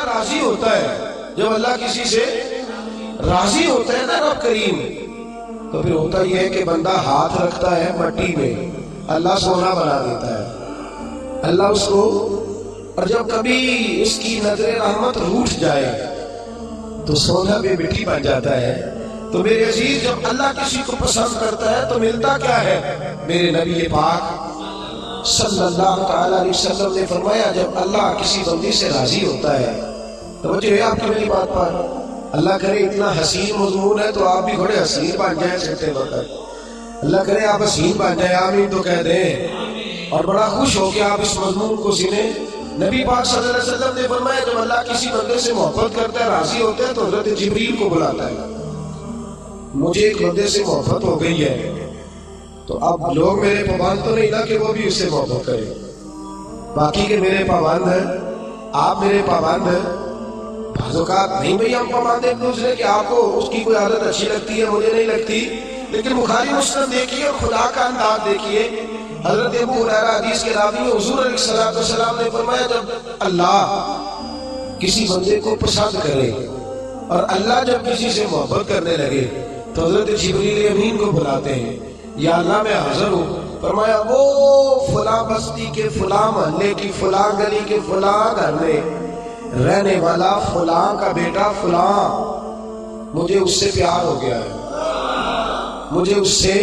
اللہ راضی ہوتا ہے، جب اللہ کسی سے راضی ہوتا ہے نا رب کریم، تو پھر ہوتا یہ ہے کہ بندہ ہاتھ رکھتا ہے مٹی میں، اللہ سونا بنا دیتا ہے اللہ اس کو، اور جب کبھی اس کی نظر رحمت روٹھ جائے تو سونا بھی مٹی بن جاتا ہے۔ تو میرے عزیز، جب اللہ کسی کو پسند کرتا ہے تو ملتا کیا ہے؟ میرے نبی پاک صلی اللہ تعالی علیہ وسلم نے فرمایا جب اللہ کسی بندے سے راضی ہوتا ہے، توجہ ہے آپ کی میری بات پر، اللہ کرے اتنا حسین مضمون ہے تو آپ بھی بڑے حسین بن جائیں سکتے وقت، اللہ کرے آپ حسین بن جائیں، آمین تو کہہ دیں، اور بڑا خوش ہو کہ آپ اس مضمون کو سنیں۔ نبی پاک صلی اللہ علیہ وسلم نے فرمایا جب اللہ کسی بندے سے محبت کرتا ہے، راضی ہوتا ہے، تو حضرت جبریل کو بلاتا ہے، مجھے ایک بندے سے محبت ہو گئی ہے، تو اب لوگ میرے پابند تو نہیں نا کہ وہ بھی اس سے محبت کرے، باقی کہ میرے پابند ہیں، آپ میرے پابند ہیں، بعض اوقات نہیں بھئی ہم پابند ایک دوسرے کہ آپ کو اس کی کوئی عادت اچھی لگتی ہے مجھے نہیں لگتی، لیکن بخاری مسلم دیکھیے اور خدا کا انداز دیکھیے، حضرت ابو ہریرہ حدیث کے راوی میں حضور علیہ السلام نے فرمایا جب اللہ کسی بندے کو پسند کرے اور اللہ جب کسی سے محبت کرنے لگے تو حضرت جبریل امین کو بلاتے ہیں، یا اللہ میں حاضر ہوں، فرمایا وہ فلاں بستی کے فلاں محلے کی فلاں گلی کے فلاں گھر میں رہنے والا فلاں کا بیٹا فلاں، مجھے اس سے پیار ہو گیا ہے، مجھے اس سے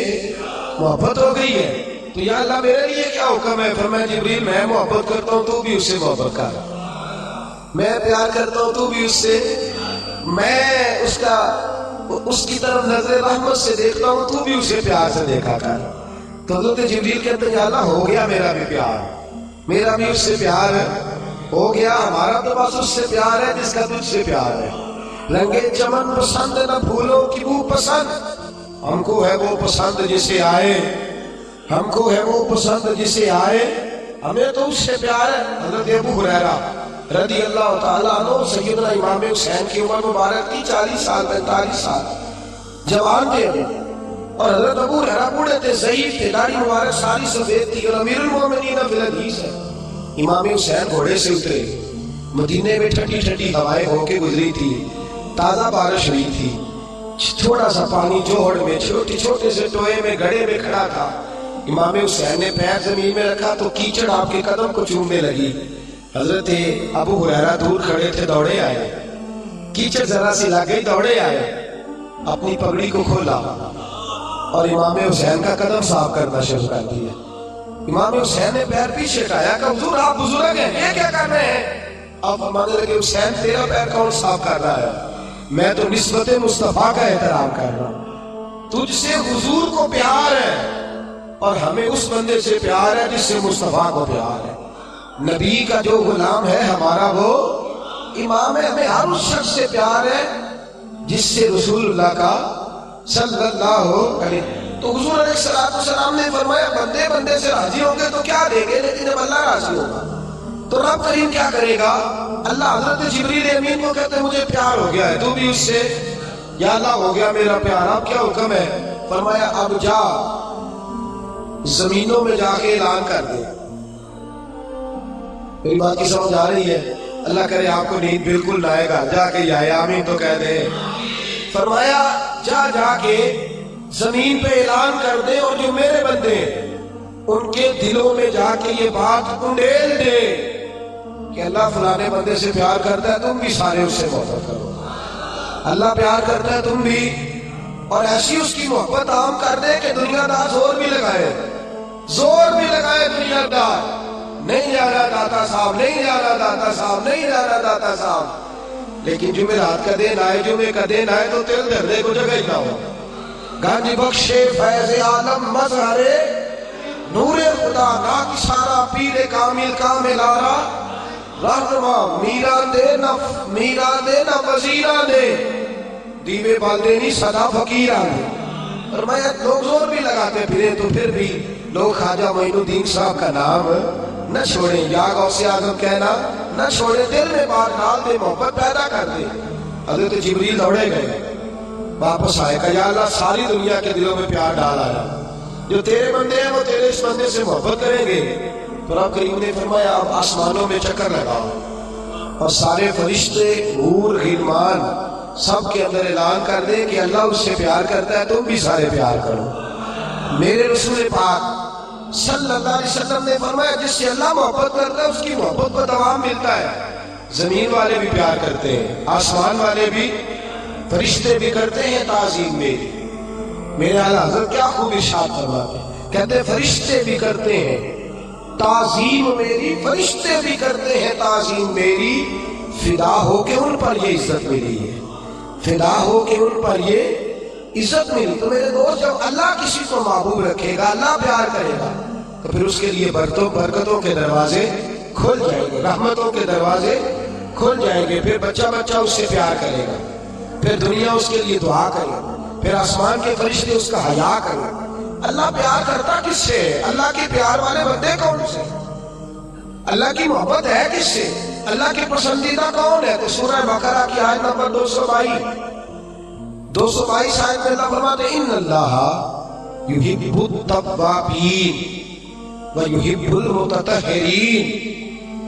محبت ہو گئی ہے، تو یا اللہ میرے لیے کیا حکم ہے؟ فرمایا جبریل میں محبت کرتا ہوں تو بھی اس سے محبت کر، میں پیار کرتا ہوں تو بھی اس سے، میں اس کی طرف نظر رحمت سے دیکھتا ہوں تو بھی اسے پیار سے دیکھا کر۔ تو حضرت جبریل کہتے ہیں یا اللہ ہو گیا میرا بھی پیار، میرا بھی اس سے پیار ہے، ہو گیا، ہمارا تو بس اس سے پیار ہے جس کا تجھ سے پیار ہے، رنگے چمن پسند نہ پھولوں کی بو پسند، ہم کو ہے وہ پسند جسے آئے، ہم کو ہے وہ پسند جسے آئے، ہمیں تو اس سے پیار ہے۔ حضرت ابو ہریرہ رضی اللہ تعالیٰ عنہ سیدنا امام حسین کی عمر مبارک تھی 40 سال 45 سال، جوان تھے، اور حضرت ابو ہریرہ بوڑھے تھے، ضعیف تھے، داڑھی مبارک ساری سفید تھی، اور امیر المومنین فی الحدیث ہے۔ امام حسین گھوڑے سے اترے، مدینے میں ٹھنڈی ٹھنڈی ہوائیں ہو کے گزری تھی، تازہ بارش ہوئی تھی، تھوڑا سا پانی جوہڑ میں چھوٹے سے ٹوئے میں گڑھے میں کھڑا تھا، امام حسین نے پیر زمین میں رکھا تو کیچڑ آپ کے قدم کو چومنے لگی، حضرت ابو ہریرہ دور کھڑے تھے، دوڑے آئے، کیچڑ ذرا سی لگ گئی، دوڑے آئے، اپنی پگڑی کو کھولا اور امام حسین کا قدم صاف کرنا شروع کر دیا۔ امام حسین نے پیر پیچھے ہٹایا کہ حضور آپ بزرگ ہیں، یہ کیا کر رہے ہیں؟ اب فرمانے لگے حسین تیرا پیر کون صاف کر رہا ہے؟ میں تو نسبت مصطفیٰ کا احترام کر رہا ہوں، تجھ سے حضور کو پیار ہے اور ہمیں اس بندے سے پیار ہے جس سے مصطفیٰ کو پیار ہے، نبی کا جو غلام ہے ہمارا وہ امام ہے، ہمیں ہر اس شخص سے پیار ہے جس سے رسول اللہ کا صلی اللہ علیہ۔ تو حضور علیہ السلام نے فرمایا بندے بندے سے راضی ہوں گے تو کیا دیں گے، لیکن جب اللہ راضی ہوگا تو رب کریم کیا کرے گا؟ اللہ حضرت جبریل امین کو کہتے ہیں مجھے پیار ہو گیا ہے تو بھی اس سے، یا اللہ ہو گیا میرا پیار، اب کیا حکم ہے؟ فرمایا اب جا زمینوں میں جا کے اعلان کر دے۔ میری بات کی سمجھ آ رہی ہے؟ اللہ کرے آپ کو نیند بالکل نہ آئے گا، جا کے یا آمین تو کہہ دیں۔ فرمایا جا کے زمین پہ اعلان کر دے، اور جو میرے بندے ان کے دلوں میں جا کے یہ بات انڈیل دے کہ اللہ فلانے بندے سے پیار کرتا ہے، تم بھی سارے اس سے محبت کرو، اللہ پیار کرتا ہے تم بھی، اور ایسی اس کی محبت عام کر دے کہ دنیا دار زور بھی لگائے دنیا دار، نہیں جا رہا داتا صاحب، نہیں جا رہا داتا صاحب، نہیں جا رہا داتا صاحب، لیکن جمعرات کا دن آئے، جمعے کا دن آئے تو تل دردے کو جگہ ہی نہ ہو، گنج بخشے فیض عالم مظہر نور خدا ناک سارا پیر کامل کامل آرا رہنما میرا دے نہ وزیرہ دے دیوے بالدینی صدا فقیرہ دے۔ فرمایا لوگ زور بھی لگاتے پھرے تو پھر بھی لوگ خواجہ معین الدین صاحب کا نام نہ چھوڑیں، یا غوث اعظم کہنا نہ چھوڑیں، دل میں بات ڈال دے، محبت پیدا کر دے۔ حضرت جبریل دوڑے گئے، واپس آئے، کہا یا اللہ ساری دنیا کے دلوں میں پیار ڈال آیا، جو تیرے بندے ہیں وہ تیرے اس بندے سے محبت کریں گے۔ تو رب کریم نے فرمایا اب آسمانوں میں چکر لگاؤ، اور سارے فرشتے حور غلمان سب کے اندر اعلان کر دیں کہ اللہ اس سے پیار کرتا ہے، تم بھی سارے پیار کرو۔ میرے رسول پاک صلی اللہ علیہ وسلم نے فرمایا جس سے اللہ محبت کرتا ہے اس کی محبت کو دوام ملتا ہے۔ زمین والے بھی پیار کرتے ہیں، آسمان والے بھی، فرشتے بھی کرتے ہیں تعظیم میری۔ میرے اعلیٰ حضرت کیا خوب ارشاد فرماتے ہیں، کہتے ہیں فرشتے بھی کرتے ہیں تعظیم میری، فرشتے بھی کرتے ہیں تعظیم میری، فدا ہو کے ان پر یہ عزت ملی ہے، فدا ہو کے ان پر یہ عزت ملی۔ تو میرے دوست جب اللہ کسی کو محبوب رکھے گا، اللہ پیار کرے گا، تو پھر اس کے لیے برکتوں کے دروازے کھل جائیں گے، رحمتوں کے دروازے کھل جائیں گے۔ پھر بچہ اس سے پیار کرے گا، پھر دنیا اس کے لیے دعا کرے گا، پھر آسمان کے فرشتے اس کا حیا کریں۔ اللہ پیار کرتا کس سے ہے؟ اللہ کے پیار والے بندے کون سے؟ اللہ کی محبت ہے کس سے؟ اللہ کی پسندیدہ کون ہے؟ تو سورہ بقرہ کی آیت نمبر 222 آیت میں اللہ فرماتے ہیں ان اللہ یحب التوابین ویحب المتطہرین۔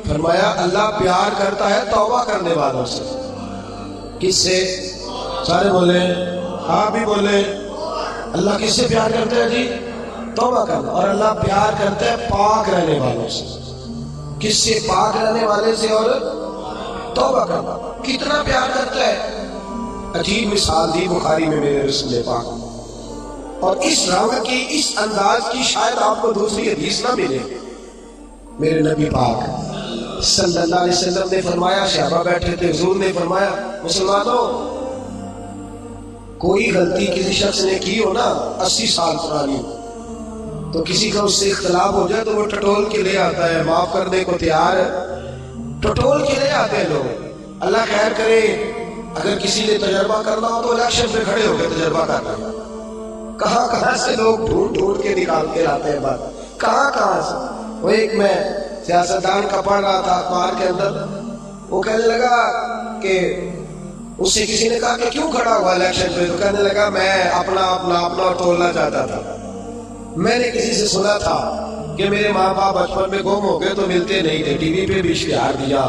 فرمایا اللہ پیار کرتا ہے توبہ کرنے والوں سے۔ کس سے؟ سارے بولے، آپ بھی بولے، اللہ کس سے پیار کرتا ہے جی؟ توبہ کرنا۔ اور اللہ پیار کرتا ہے پاک رہنے والوں سے۔ کس سے؟ پاک رہنے والے سے اور توبہ کرنا۔ کتنا پیار کرتا ہے؟ عجیب مثال دی بخاری میں میرے رسول پاک، اور اس رنگ کی، اس انداز کی شاید آپ کو دوسری حدیث نہ ملے۔ میرے نبی پاک صلی اللہ علیہ وسلم نے فرمایا، صحابہ بیٹھے تھے، حضور نے فرمایا مسلمانوں کوئی غلطی کسی شخص نے کی ہو نا 80 سال پرانی، تو کسی کا اس سے اختلاف ہو جائے تو وہ ٹٹول کے لے آتا ہے، معاف کرنے کو تیار ہے، ٹٹول کے لے آتے ہیں لوگ۔ اللہ خیر کرے، اگر کسی نے تجربہ کرنا ہو تو الیکشن پہ کھڑے ہو کے تجربہ کرنا ہے۔ کہاں سے لوگ ڈھونڈ کے نکال کے لاتے ہیں بات، کہاں سے۔ وہ ایک میں سیاستدان کا پڑھ رہا تھا اخبار کے اندر، وہ کہنے لگا کہ اس سے کسی نے کہا کہ کیوں کھڑا ہوا الیکشن پہ، تو کہنے لگا میں اپنا اور تولنا چاہتا تھا۔ میں نے کسی سے سنا تھا کہ میرے ماں باپ بچپن میں گم ہو گئے تو ملتے نہیں تھے، ٹی وی پہ بھی اشتہار دیا،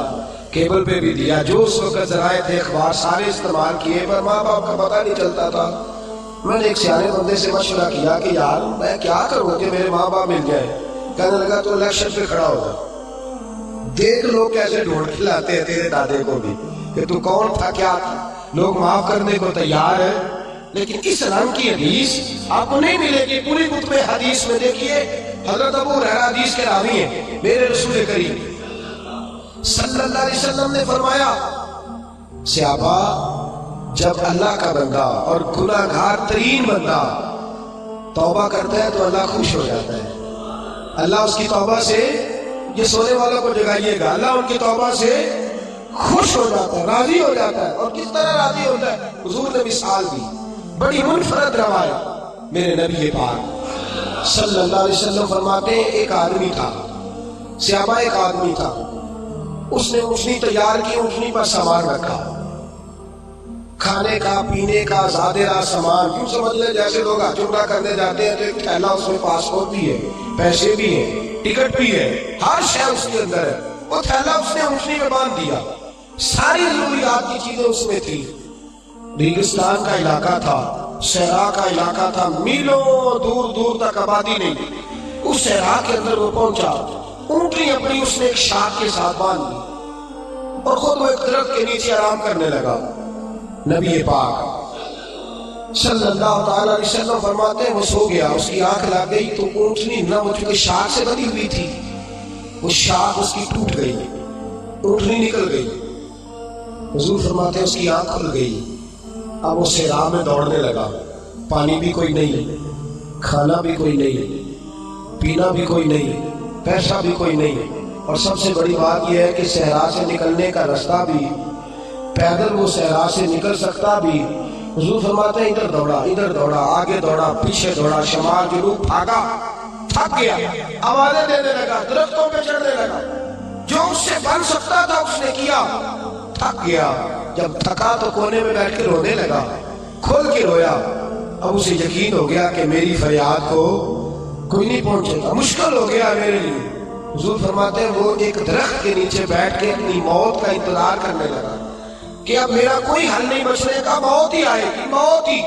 کیبل پہ بھی دیا، جو اس وقت ذرائع تھے اخبار سارے استعمال کیے، پر ماں باپ کا پتہ نہیں چلتا تھا۔ میں نے ایک سیانے بندے سے مشورہ کیا کہ یار میں کیا کروں کہ میرے ماں باپ مل جائے۔ کہنے لگا تو الیکشن پہ کھڑا ہو جا، دیکھ لوگ کیسے ڈھونڈ کے لاتے ہیں تیرے دادے کو بھی کہ تو کون تھا کیا تھا۔ لوگ معاف کرنے کو تیار ہے، لیکن اس رنگ کی حدیث آپ کو نہیں ملے گی۔ پوری کتب حدیث میں دیکھیے، حضرت ابو ہریرہ حدیث کے راوی ہیں، میرے رسول کریم صلی اللہ علیہ وسلم نے فرمایا صحابہ جب اللہ کا بندہ اور گناہ گار ترین بندہ توبہ کرتا ہے تو اللہ خوش ہو جاتا ہے۔ اللہ اس کی توبہ سے، یہ سونے والوں کو جگائیے گا، اللہ ان کی توبہ سے خوش ہو جاتا ہے، راضی ہو جاتا ہے۔ اور کس طرح راضی ہوتا ہے؟ حضور نے مثال دی، بڑی منفرد روایت، میرے نبی پاک صلی اللہ علیہ وسلم فرماتے ہیں ایک آدمی تھا، صحابہ ایک آدمی تھا، اس نے اونٹنی تیار کی، اونٹنی پر سامان رکھا، کھانے کا پینے کا زیادہ سامان، کیوں سمجھ لیں جیسے لوگ حج عمرہ کرنے جاتے ہیں تو ایک تھیلا، اس میں پاسپورٹ بھی ہے، پیسے بھی ہیں، ٹکٹ بھی ہے، ہر شے اس کے اندر ہے۔ وہ تھیلا اس نے اونٹنی میں باندھ دیا، ساری ضروریات کی چیزیں اس میں تھی۔ ریگستان کا علاقہ تھا، صحرا کا علاقہ تھا، میلوں دور تک آبادی نہیں۔ اس صحرا کے اندر وہ پہنچا، اونٹنی اپنی اس نے ایک شاخ کے ساتھ باندھ لی اور خود وہ ایک درخت کے نیچے آرام کرنے لگا۔ نبی پاک صلی اللہ تعالی علیہ وسلم فرماتے ہیں وہ سو گیا، اس کی آنکھ لگ گئی تو اونٹنی نہ وہ چونکہ شاخ سے بندھی ہوئی تھی، وہ شاخ اس کی ٹوٹ گئی، اونٹنی نکل گئی۔ حضور فرماتے ہیں اس کی آنکھ کھل گئی، اب وہ صحرا میں دوڑنے لگا، پانی بھی کوئی نہیں، کھانا بھی کوئی نہیں، پینا بھی کوئی نہیں، پیسہ بھی کوئی نہیں، اور سب سے بڑی بات یہ ہے کہ صحرا سے نکلنے کا رستہ بھی، پیدل وہ صحرا سے نکل سکتا بھی۔ حضور فرماتے ہیں ادھر دوڑا، آگے دوڑا، پیچھے دوڑا، شمال جنوب بھاگا، تھک گیا، آوازیں دینے لگا، درختوں پہ چڑھنے لگا، جو اس سے بن سکتا تھا اس نے کیا، تھک گیا۔ جب تھکا تو کونے میں بیٹھ کے رونے لگا، کھول کے رویا۔ اب اسے یقین ہو گیا کہ میری فریاد کو کوئی نہیں پہنچے گا، مشکل ہو گیا میرے لیے، حضور فرماتے ہیں وہ ایک درخت کے نیچے بیٹھ کے اپنی موت کا انتظار کرنے لگا کہ اب میرا کوئی حل نہیں بچنے کا، موت ہی آئے گی، موت ہی۔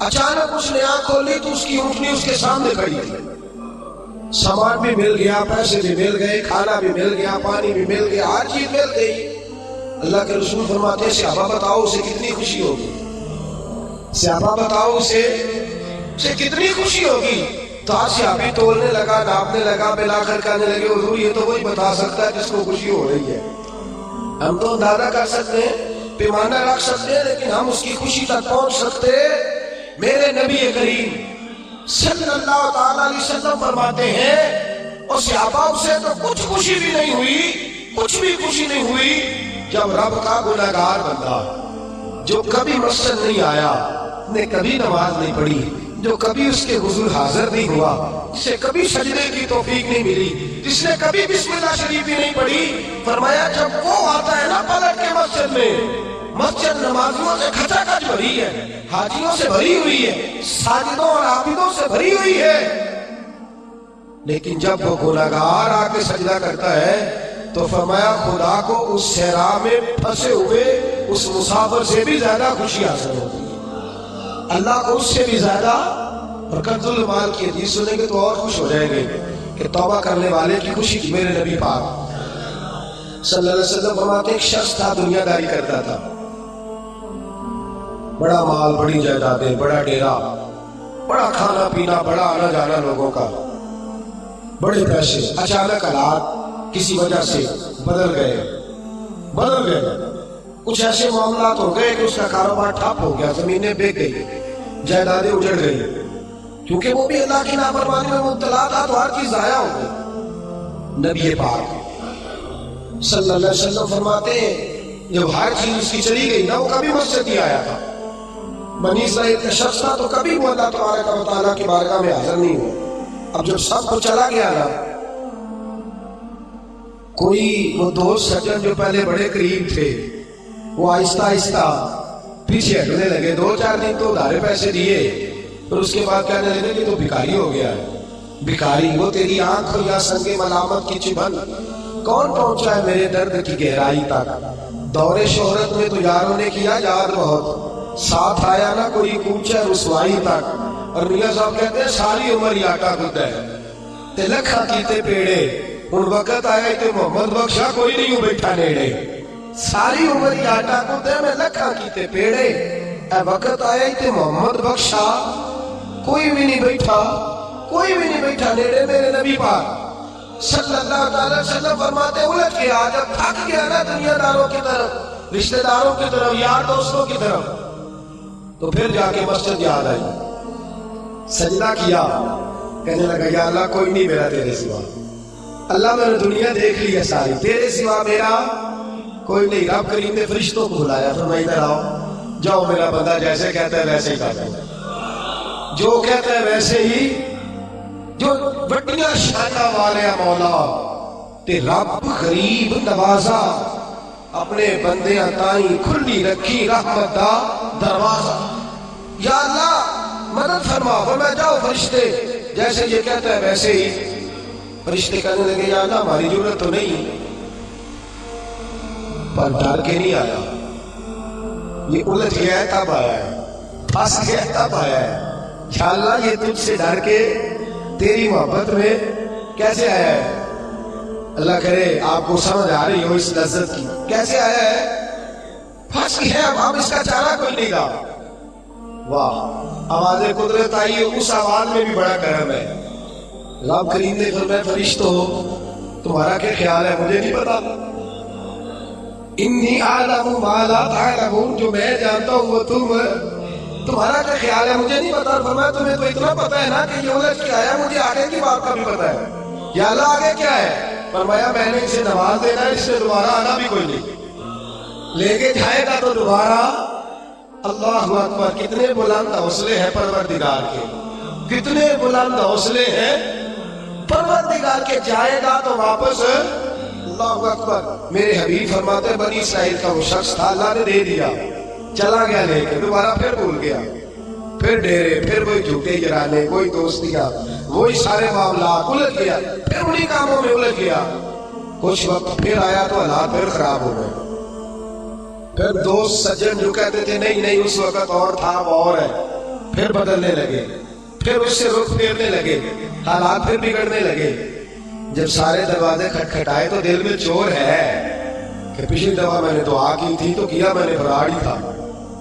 اچانک اس نے آنکھ کھولی تو اس کی اونٹنی اس کے سامنے کھڑی تھی، سامان بھی مل گیا، پیسے بھی مل گئے، کھانا بھی مل گیا، پانی بھی مل گیا، ہر چیز مل گئی۔ اللہ کے رسول فرماتے ہیں صحابہ بتاؤ اسے کتنی خوشی ہوگی، صحابہ بتاؤ اسے کتنی خوشی ہوگی۔ تو آج صحابی تولنے لگا، ناپنے لگا، ملا کر کہنے لگے حضور یہ تو وہی بتا سکتا ہے جس کو خوشی ہو رہی ہے، ہم تو اندازہ کر سکتے ہیں، پیمانہ رکھ سکتے ہیں، لیکن ہم اس کی خوشی تک پہنچ سکتے۔ میرے نبی کریم صلی اللہ تعالی علیہ وسلم فرماتے ہیں اور صحابہ سے تو کچھ خوشی بھی نہیں ہوئی، کچھ بھی خوشی نہیں ہوئی جب رب کا گناہگار بندہ جو کبھی مسجد نہیں آیا، نے کبھی نماز نہیں پڑھی، جو کبھی اس کے حضور حاضر نہیں ہوا، جسے کبھی سجدے کی توفیق نہیں ملی، جس نے کبھی بسم اللہ شریف بھی نہیں پڑھی، فرمایا جب وہ آتا ہے نا پلٹ کے مسجد میں، مسجد نمازیوں سے کھچا کھچ بھری ہے، حاجیوں سے بھری ہوئی ہے، ساجدوں اور عابدوں سے بھری ہوئی ہے، لیکن جب وہ گناہگار آ کے سجدہ کرتا ہے تو فرمایا خدا کو اس صحرا میں پھنسے ہوئے اس مسافر سے بھی زیادہ خوشی حاصل ہوتی ہے، اللہ کو اس سے بھی زیادہ۔ اور کنز المال کی حدیث سنیں گے تو اور خوش ہو جائیں گے کہ توبہ کرنے والے کی خوشی کی۔ میرے نبی پاک صلی اللہ علیہ وسلم فرماتے ایک شخص تھا، دنیا داری کرتا تھا، بڑا مال، بڑی جائیدادیں، بڑا ڈیرا، بڑا کھانا پینا، بڑا آنا جانا لوگوں کا، بڑے پیسے۔ اچانک حالات کسی وجہ سے بدل گئے، کچھ ایسے معاملات ہو گئے کہ اس کا کاروبار ٹھپ ہو گیا، زمینیں بک گئی، جائیدادیں اجڑ گئی، کیونکہ وہ بھی اللہ کی نافرمانی میں مبتلا تھا تو ہر چیز ضائع ہو گئی۔ نبی پاک صلی اللہ علیہ وسلم فرماتے ہیں جب ہر چیز اس کی چلی گئی نا، وہ کبھی مسجد نہیں آیا تھا، بنی اسرائیل کا شخص تھا تو کبھی وہ اللہ تبارک و تعالیٰ کی بارگاہ میں حاضر نہیں ہوا۔ اب جب سب کو چلا گیا نا، کوئی وہ دوست سجن جو پہلے بڑے قریب تھے وہ آہستہ آہستہ پیچھے ہٹنے لگے، 2-4 دن تو ادھارے پیسے دیے، پھر اس کے بعد کہنے لگے کہ تو بھکاری ہو گیا ہے، بھکاری، وہ تیری آنکھ یا سنگ ملامت کی چبھن کون پہنچا ہے میرے درد کی گہرائی تک، دور شہرت میں تو یاروں نے کیا یاد بہت، ساتھ آیا نہ کوئی کوچہ رسوائی تک۔ اور میاں صاحب کہتے ہیں ساری عمر یہ آٹا گدا ہے تے لکھا کیتے پیڑے، ان وقت آیا تے محمد بخشا کوئی نہیں بیٹھا نیڑے، ساری عمر یہ آٹا گدا میں لکھا کیتے پیڑے، اے وقت آیا تے محمد بخشا کوئی بھی نہیں بیٹھا نیڑے۔ میرے نبی پاک صلی اللہ علیہ وسلم فرماتے الٹ کے آ جب تھک گیا نا دنیا داروں کی طرف، رشتہ داروں کی طرف، یار دوستوں کی طرف، تو پھر جا کے مسجد یاد آئی، سجدہ کیا، کہنے لگا یا اللہ کوئی نہیں میرا تیرے سوا، اللہ میں نے دنیا دیکھ لی ہے ساری، تیرے سوا میرا کوئی نہیں۔ رب کریم نے فرشتوں کو بلایا، فرمایا ادھر آؤ، جاؤ میرا بندہ جیسے کہتا ہے ویسے ہی کرتا ہے، جو کہتا ہے ویسے ہی، جو وڈیاں شاناں والے مولا تے رب غریب نوازا، اپنے بندیاں تائیں کھلی رکھی رحمت دا دروازہ، یا اللہ مدد فرما، فرمایا جاؤ فرشتے جیسے یہ کہتا ہے ویسے ہی۔ فرشتے کہنے لگے یا اللہ ہماری ضرورت تو نہیں، پر ڈر کے نہیں آیا، یہ الجھ گیا ہے تب آیا ہے، پھنس گیا ہے تب آیا ہے، یا اللہ یہ تجھ سے ڈر کے تیری محبت میں کیسے آیا ہے؟ اللہ کرے آپ کو سمجھ آ رہی ہو اس لذت کی، کیسے آیا ہے؟ پھنس گیا ہے، اب اس کا چارہ کوئی نہیں گا۔ واہ، آواز قدرت آئی، اس آواز میں بھی بڑا کرم ہے۔ رب کریم نے فرمایا فرشتو تمہارا کیا خیال ہے مجھے نہیں پتا، انی اعلم ما لا تعلمون، جو میں جانتا ہوں وہ تمہارا کیا خیال ہے مجھے نہیں پتا۔ فرمایا تمہیں تو اتنا پتا ہے نا کہ یہ الجھ کے آیا، مجھے آگے کی بات کا بھی پتا ہے، یا اللہ آگے کیا ہے؟ فرمایا میں نے اسے نماز دینا ہے، اس سے دوبارہ آنا بھی کوئی نہیں، لے کے جائے گا تو دوبارہ۔ اللہ اکبر، کتنے بلند حوصلے ہیں پروردگار کے، کتنے بلند حوصلے ہیں پروردگار کے، جائے گا تو واپس۔ اللہ اکبر، میرے حبیب فرماتے ہیں بنی اسرائیل کا وہ شخص تھا، اللہ نے دے دیا، چلا گیا لے کے، دوبارہ پھر بھول گیا، پھر ڈیرے، پھر وہی جھوٹے جرانے، کوئی دوستیاں، وہی سارے معاملات الجھ گیا، پھر انہی کاموں میں الجھ گیا. کچھ وقت پھر آیا تو حالات پھر خراب ہو گئے. پھر دوست سجن جو کہتے تھے نہیں نہیں اس وقت اور تھا وہ اور ہے، پھر بدلنے لگے، پھر اس سے رخ پھیرنے لگے، حالات پھر بگڑنے لگے. جب سارے دروازے کھٹکھٹائے تو دل میں چور ہے کہ پچھلی دفعہ میں نے دعا کی تھی تو کیا میں نے فراڈ ہی تھا،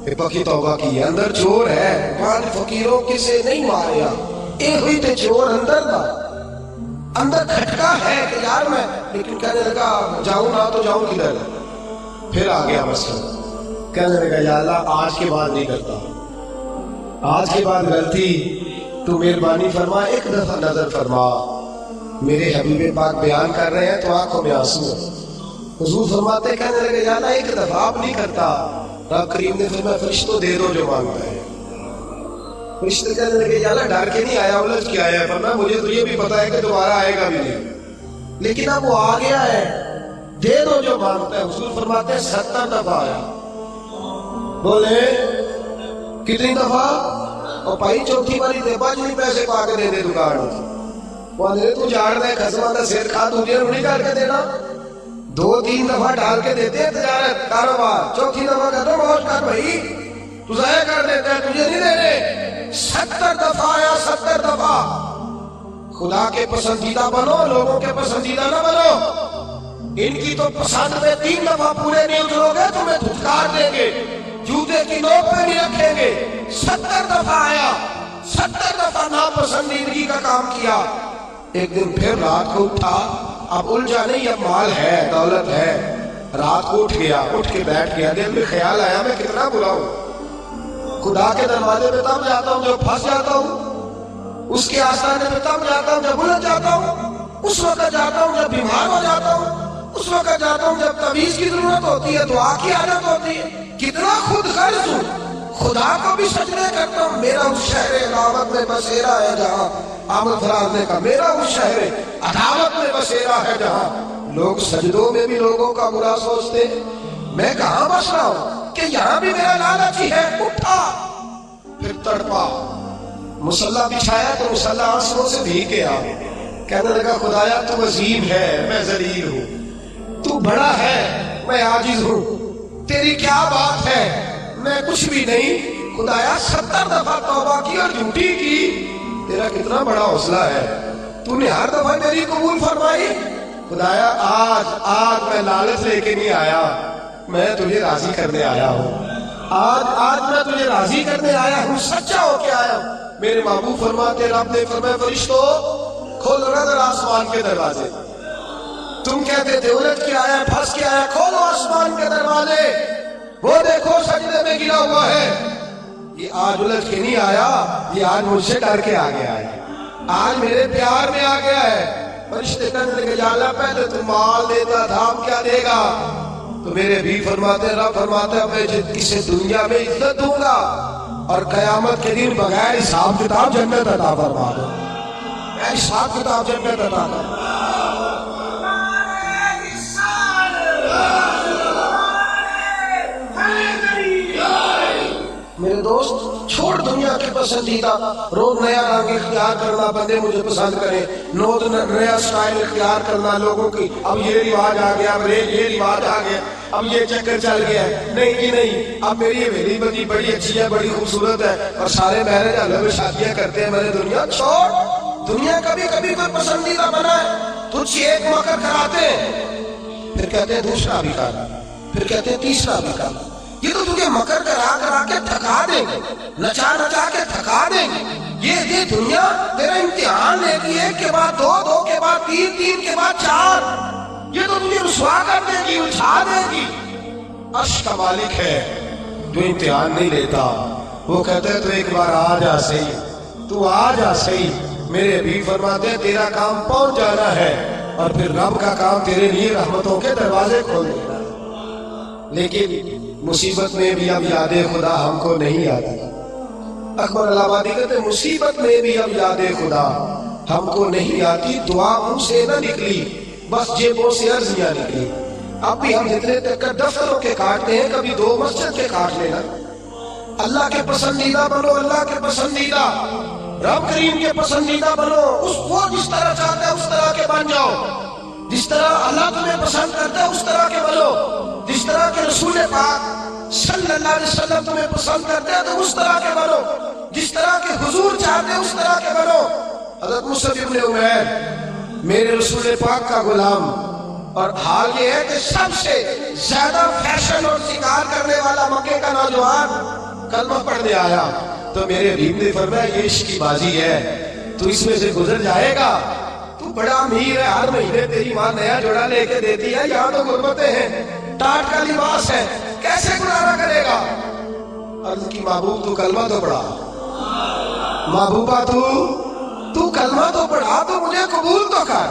پھر پکی توبہ کی، اندر چور ہے. وہاں فقیروں کسے نہیں ماریا، ایک ہوئی تے چور اندر تھا، اندر کھٹکا ہے کہ یار میں، لیکن کہنے لگا جاؤں نہ تو جاؤں کدھر. پھر آ گیا مسئلہ، کہنے لگا یا اللہ آج کے بعد نہیں کرتا، آج کے بعد غلطی تو مہربانی فرما، ایک دفعہ نظر فرما. میرے حبیب پاک بیان کر رہے ہیں تو آنکھوں میں آنسو ہے. حضور فرماتے کہنے لگے یا اللہ ایک دفعہ آپ نہیں کرتا. رب کریم نے فرمایا فرشتوں دے دو جو مانگتا ہے. فرشتے کہنے لگے یا اللہ ڈر کے نہیں آیا، الجھ کے آیا. فرمایا مجھے تو یہ بھی پتا ہے کہ دوبارہ آئے گا بھی نہیں، لیکن اب وہ آ گیا ہے، دے دو جو مانگتا ہے. حضور فرماتے ہیں 70 دفعہ آیا. بولے کتنی دفعہ؟ اور بھائی چوتھی والی دے بج نہیں پیسے پا کے دے دے دکان. وہ تو جاڑ دے خزمہ کا سیر کھا تجھے نہیں ڈال کے دینا. 2-3 دفعہ ڈال کے دیتے ہیں تجارت کاروبار، چوتھی دفعہ کہتا موج کر بھائی تو ضائع کر دیتا ہے، تجھے نہیں دے رہے. 70 دفعہ آیا، 70 دفعہ. خدا کے پسندیدہ بنو، لوگوں کے پسندیدہ نہ بنو. ان کی تو پسند میں 3 دفعہ پورے نہیں اترو گے تمہیں دھتکار دیں گے، جوتے کی نوک پہ نہیں رکھیں گے. 70 دفعہ آیا، 70 دفعہ ناپسندیدگی کا کام کیا. ایک دن پھر رات کو اٹھا، اب الجھا نہیں، اب مال ہے دولت ہے. رات کو اٹھ گیا، اٹھ کے بیٹھ گیا. دل میں خیال آیا میں کتنا برا ہوں، خدا کے دروازے پہ تب جاتا ہوں جب پھنس جاتا ہوں، اس کے آستانے پہ تب جاتا ہوں جب الجھ جاتا ہوں، اس وقت جاتا ہوں جب بیمار ہو جاتا ہوں، اس وقت جاتا ہوں جب تعویذ کی ضرورت ہوتی ہے، دعا کی حاجت ہوتی ہے. کتنا خود غرض ہوں، خدا کو بھی سجدے کرتا ہوں. میرا اس شہر عداوت میں بسیرا ہے جہاں، آمد فراز نے کہا میرا اس شہر عداوت میں بسیرا ہے جہاں. لوگ سجدوں میں بھی لوگوں کا برا سوچتے، میں کہاں بس رہا ہوں کہ یہاں بھی میرا لالچ ہی ہے. اٹھا پھر تڑپا، مصلی بچھایا تو مصلی آنسوؤں سے بھیگ گیا. کہنے لگا خدایا تو عظیم ہے، میں ذلیل ہوں، تو بڑا ہے، میں عاجز ہوں، تیری کیا بات ہے، میں کچھ بھی نہیں. خدایا 70 دفعہ توبہ کی اور جھوٹی کی، تیرا کتنا بڑا حوصلہ ہے، تو نے ہر دفعہ میری قبول فرمائی. خدایا آج میں لالچ لے کے نہیں آیا، میں تجھے راضی کرنے آیا ہوں. آج میں تجھے راضی کرنے آیا ہوں، سچا ہو کے آیا ہوں. میرے محبوب فرماتے رب نے فرمایا فرشتوں کھولو نظر آسمان کے دروازے. تم کہتے تھے الجھ کے آیا، پھنس کے آیا، کھولو آسمان کے دروازے. وہ دیکھو سجدے میں گرا ہوا ہے. یہ آج الجھ کے نہیں آیا، یہ آج مجھ سے ڈر کے آ گیا ہے، آج میرے پیار میں آ گیا ہے. فرشتے کہنے لگے یا اللہ پہلے تو مال دیتا تھا، اب کیا دے گا؟ تو میرے بھی فرماتے رب فرماتے اب میں اسے دنیا میں عزت دوں گا اور قیامت کے دن بغیر حساب کتاب جنت عطا فرما دوں. میں حساب کتاب جنت عطا فرما. میرے دوست چھوڑ دنیا کے پسندیدہ، روز نیا رنگ اختیار کرنا، بندے مجھے پسند کریں، روز نیا سٹائل اختیار کرنا لوگوں کی. اب یہ رواج آ گیا، اب یہ رواج آ گیا، اب یہ چکر چل گیا ہے. نہیں جی نہیں، اب میری حویلی بندی بڑی اچھی ہے، بڑی خوبصورت ہے اور سارے میرج ہالوں میں شادیاں کرتے ہیں. میں نے دنیا چھوڑ، دنیا کبھی کبھی کوئی پسندیدہ بنا ہے، تجھ سے ایک مکر کراتے ہیں، پھر کہتے ہیں دوسرا بھی کر، پھر کہتے ہیں تیسرا بھی کر. یہ تو تجھے مکر کرا کے تھکا دیں گے، نچا کے تھکا دیں گے. یہ دنیا تیرا امتحان لے گی، ایک کے بعد دو کے بعد تین کے بعد 4. یہ تو تجھے رسوا کر دے گی، اٹھا دے گی. عرش کا مالک ہے جو امتحان نہیں لیتا، وہ کہتے ہیں تو ایک بار آ جا صحیح، تو آ جا صحیح. میرے بھی فرماتے ہیں تیرا کام پہنچ جانا ہے اور پھر رب کا کام تیرے لیے رحمتوں کے دروازے کھول دینا. لیکن مصیبت میں بھی اب یاد خدا ہم کو نہیں آتی. اکبر الہ آبادی کہتے مصیبت میں بھی اب یاد خدا ہم کو نہیں آتی. دعا منہ سے نہ نکلی، بس جیبوں سے عرضیاں نکلی. اب بھی ہم جتنے تک دفتروں کے کاٹتے ہیں، کبھی 2 مسجد کے کاٹ لینا. اللہ کے پسندیدہ بنو، اللہ کے پسندیدہ. رب کریم کے پسندیدہ بنو، وہ جس طرح چاہتا ہے اس طرح کے بن جاؤ، جس طرح اللہ تمہیں پسند کرتا ہے اس طرح کے بنو، جس طرح کے رسول پاک صلی اللہ علیہ وسلم تمہیں پسند کرتے ہیں تو اس طرح کے بنو، جس طرح کے حضور چاہتے ہیں اس طرح کے بنو۔ حضرت مصعب ابن عمیر میرے رسول پاک کا غلام، اور حال یہ ہے کہ سب سے زیادہ فیشن اور شکار کرنے والا مکے کا نوجوان کلمہ پڑھنے آیا تو میرے حبیب نے فرمایا یہ عشق کی بازی ہے، تو اس میں سے گزر جائے گا، تو بڑا امیر ہے، ہر مہینے تیری ماں نیا جوڑا لے کے دیتی ہے، یہاں تو غربتیں ہیں، ٹاٹ کا لباس ہے، کیسے گزارا کرے گا؟ عرض کی محبوب تو کلمہ تو پڑھا، محبوبہ تو کلمہ تو پڑھا، تو مجھے قبول تو کر،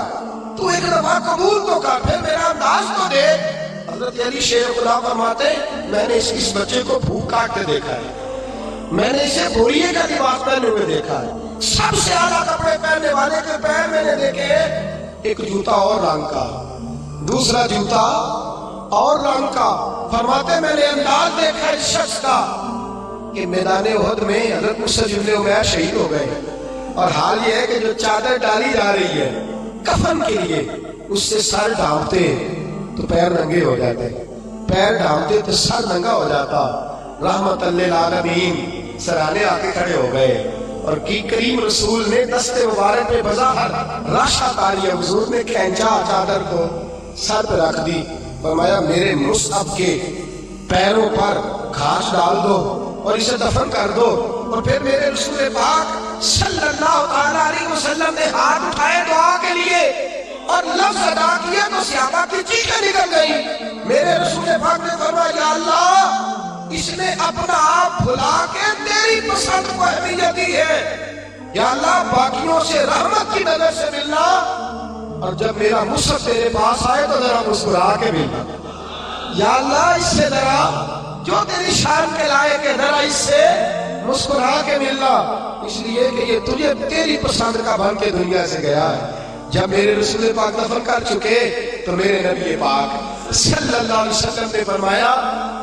تو ایک دفعہ قبول تو کر، پھر میرا انداز تو دے۔ حضرت علی شیر خدا فرماتے میں نے اس بچے کو بھوک کاٹتے دیکھا ہے، میں نے اسے بوریے کا لباس پہنے ہوئے دیکھا ہے، سب سے اعلیٰ کپڑے پہننے والے کے پیر میں نے دیکھے، ایک جوتا اور رنگ کا، دوسرا جوتا اور رنگ کا۔ فرماتے میں نے انداز دیکھا اس شخص کا کہ میدان احد میں حضرت مصعب ابن عمیر شہید ہو گئے، اور حال یہ ہے کہ جو چادر ڈالی جا رہی ہے کفن کے لیے، اس سے سر ڈھانپتے تو پیر ننگے ہو جاتے، پیر ڈھانپتے تو سر ننگا ہو جاتا۔ رحمت للعالمین سرانے آ کے کھڑے ہو گئے، اور کی کریم رسول نے دست مبارک پہ بظاہر راشا تاری، حضور نے کھینچا چادر کو سر پہ رکھ دی، فرمایا میرے مصعب کے پیروں پر گھاس ڈال دو اور اسے دفن کر دو۔ اور پھر میرے رسول پاک صلی اللہ علیہ وسلم نے ہاتھ اٹھائے دعا کے لیے اور لفظ ادا کیے تو صحابہ کی چیخیں نکل گئی۔ میرے رسول پاک نے فرمایا یا اللہ اس نے اپنا آپ بھلا کے تیری پسند کو اہمیت دی ہے، یا اللہ باقیوں سے رحمت کی نظر سے ملنا، اور جب میرا مصعب تیرے پاس آئے تو ذرا مسکرا کے ملنا، یا اللہ اس سے ذرا جو تیری شان کے لائق ہے ذرا اس سے مسکرا کے ملنا، اس لیے کہ یہ تجھے تیری پسند کا بن کے دنیا سے گیا ہے۔ جب میرے رسول پاک دفن کر چکے تو میرے نبی پاک صلی اللہ علیہ وسلم نے فرمایا،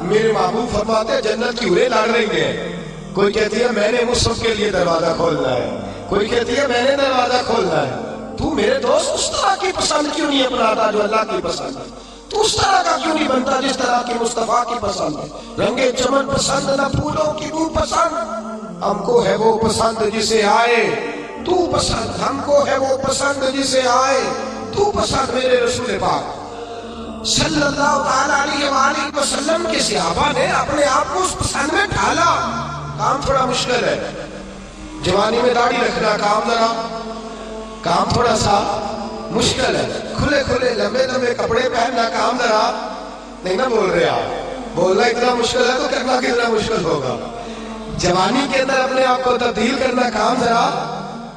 میرے محبوب فرماتے جنت کی حوریں لڑ رہی ہیں، کوئی کہتی ہے میں نے مصعب کے لیے دروازہ کھولنا ہے، کوئی کہتی ہے میں نے دروازہ کھولنا ہے، تو میرے دوست اس طرح کی پسند کیوں نہیں اپناتا جو اللہ کی پسند ہے؟ تو اس طرح کا کیوں نہیں بنتا جس طرح کی مصطفیٰ کی پسند ہے؟ رنگے چمن پسند نہ پھولوں کی بو پسند، ہم کو ہے وہ پسند جسے آئے تو پسند، ہم کو ہے وہ پسند جسے آئے تو پسند۔ میرے رسول پاک صلی اللہ تعالیٰ علیہ وآلہ وسلم کے صحابہ نے اپنے آپ کو اس پسند میں ڈھالا۔ کام تھوڑا مشکل ہے، جوانی میں داڑھی رکھنا کام تھوڑا سا مشکل ہے، کھلے کھلے لمبے لمبے کپڑے پہننا کام ذرا نہیں نہ بول رہے آپ، بولنا اتنا مشکل ہے تو کرنا کتنا مشکل ہوگا۔ جوانی کے اندر اپنے آپ کو تبدیل کرنا کام ذرا